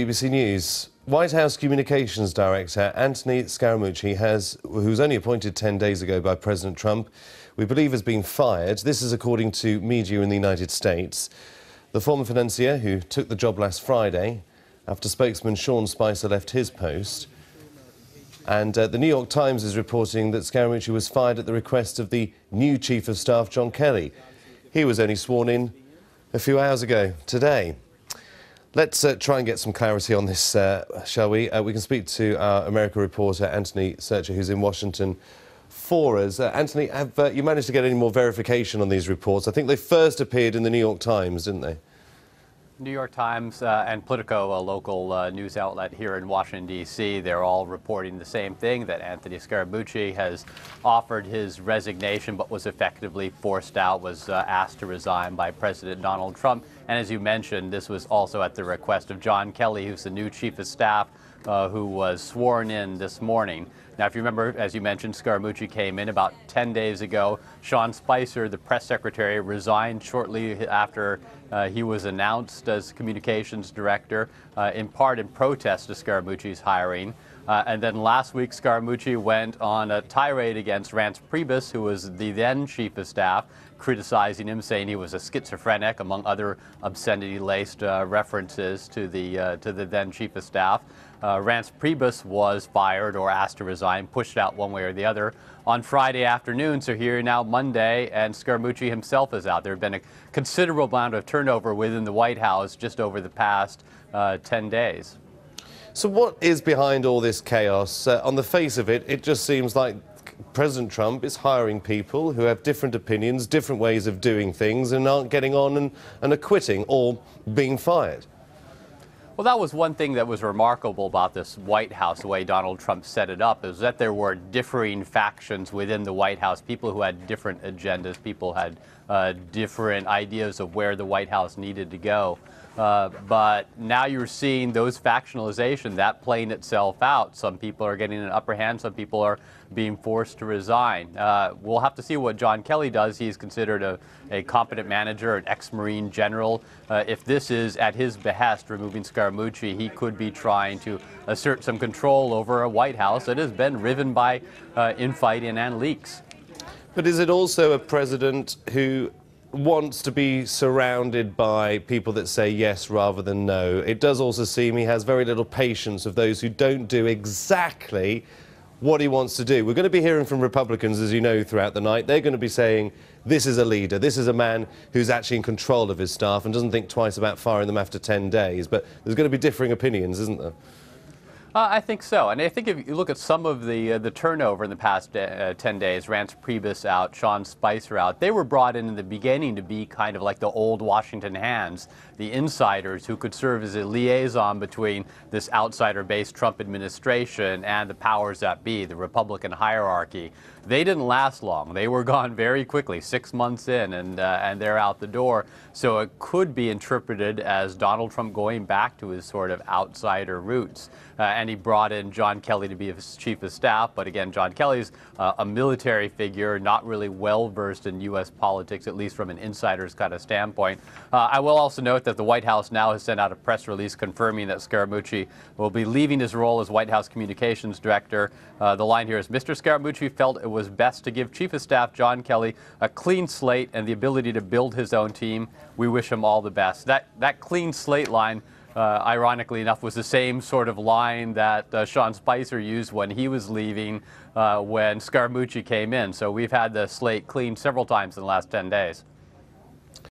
BBC News. White House Communications Director Anthony Scaramucci, who was only appointed 10 days ago by President Trump, we believe has been fired. This is according to media in the United States. The former financier, who took the job last Friday after spokesman Sean Spicer left his post. And the New York Times is reporting that Scaramucci was fired at the request of the new Chief of Staff, John Kelly. He was only sworn in a few hours ago today. Let's try and get some clarity on this, shall we? We can speak to our America reporter, Anthony Scaramucci, who's in Washington for us. Anthony, have you managed to get any more verification on these reports? I think they first appeared in the New York Times, didn't they? New York Times and Politico, a local news outlet here in Washington, D.C., they're all reporting the same thing, that Anthony Scaramucci has offered his resignation but was effectively forced out, was asked to resign by President Donald Trump. And as you mentioned, this was also at the request of John Kelly, who's the new Chief of Staff, who was sworn in this morning. Now, if you remember, as you mentioned, Scaramucci came in about 10 days ago. Sean Spicer, the press secretary, resigned shortly after he was announced as communications director, in part in protest to Scaramucci's hiring. And then last week, Scaramucci went on a tirade against Reince Priebus, who was the then chief of staff, criticizing him, saying he was a schizophrenic, among other obscenity-laced references to the then chief of staff. Reince Priebus was fired or asked to resign, pushed out one way or the other on Friday afternoon. So here now Monday, and Scaramucci himself is out. There have been a considerable amount of turnover within the White House just over the past 10 days. So what is behind all this chaos? On the face of it, it just seems like President Trump is hiring people who have different opinions, different ways of doing things, and aren't getting on and are quitting or being fired. Well, that was one thing that was remarkable about this White House, the way Donald Trump set it up, is that there were differing factions within the White House, people who had different agendas, people had different ideas of where the White House needed to go. But now you're seeing those factionalization, that playing itself out. Some people are getting an upper hand, some people are being forced to resign. We'll have to see what John Kelly does. He's considered a competent manager, an ex-Marine general. If this is at his behest, removing Scaramucci, he could be trying to assert some control over a White House that has been riven by infighting and leaks. But is it also a president who wants to be surrounded by people that say yes rather than no? It does also seem he has very little patience of those who don't do exactly what he wants to do. We're going to be hearing from Republicans, as you know, throughout the night. They're going to be saying, this is a leader, this is a man who's actually in control of his staff and doesn't think twice about firing them after 10 days. But there's going to be differing opinions, isn't there? I think so. And I think if you look at some of the turnover in the past 10 days, Reince Priebus out, Sean Spicer out, they were brought in the beginning to be kind of like the old Washington hands, the insiders who could serve as a liaison between this outsider-based Trump administration and the powers that be, the Republican hierarchy. They didn't last long. They were gone very quickly, 6 months in, and they're out the door. So it could be interpreted as Donald Trump going back to his sort of outsider roots. And he brought in John Kelly to be his chief of staff. But again, John Kelly's a military figure, not really well-versed in U.S. politics, at least from an insider's kind of standpoint. I will also note that the White House now has sent out a press release confirming that Scaramucci will be leaving his role as White House Communications Director. The line here is, Mr. Scaramucci felt it was best to give Chief of Staff John Kelly a clean slate and the ability to build his own team. We wish him all the best. That clean slate line, ironically enough, was the same sort of line that Sean Spicer used when he was leaving when Scaramucci came in. So we've had the slate cleaned several times in the last 10 days.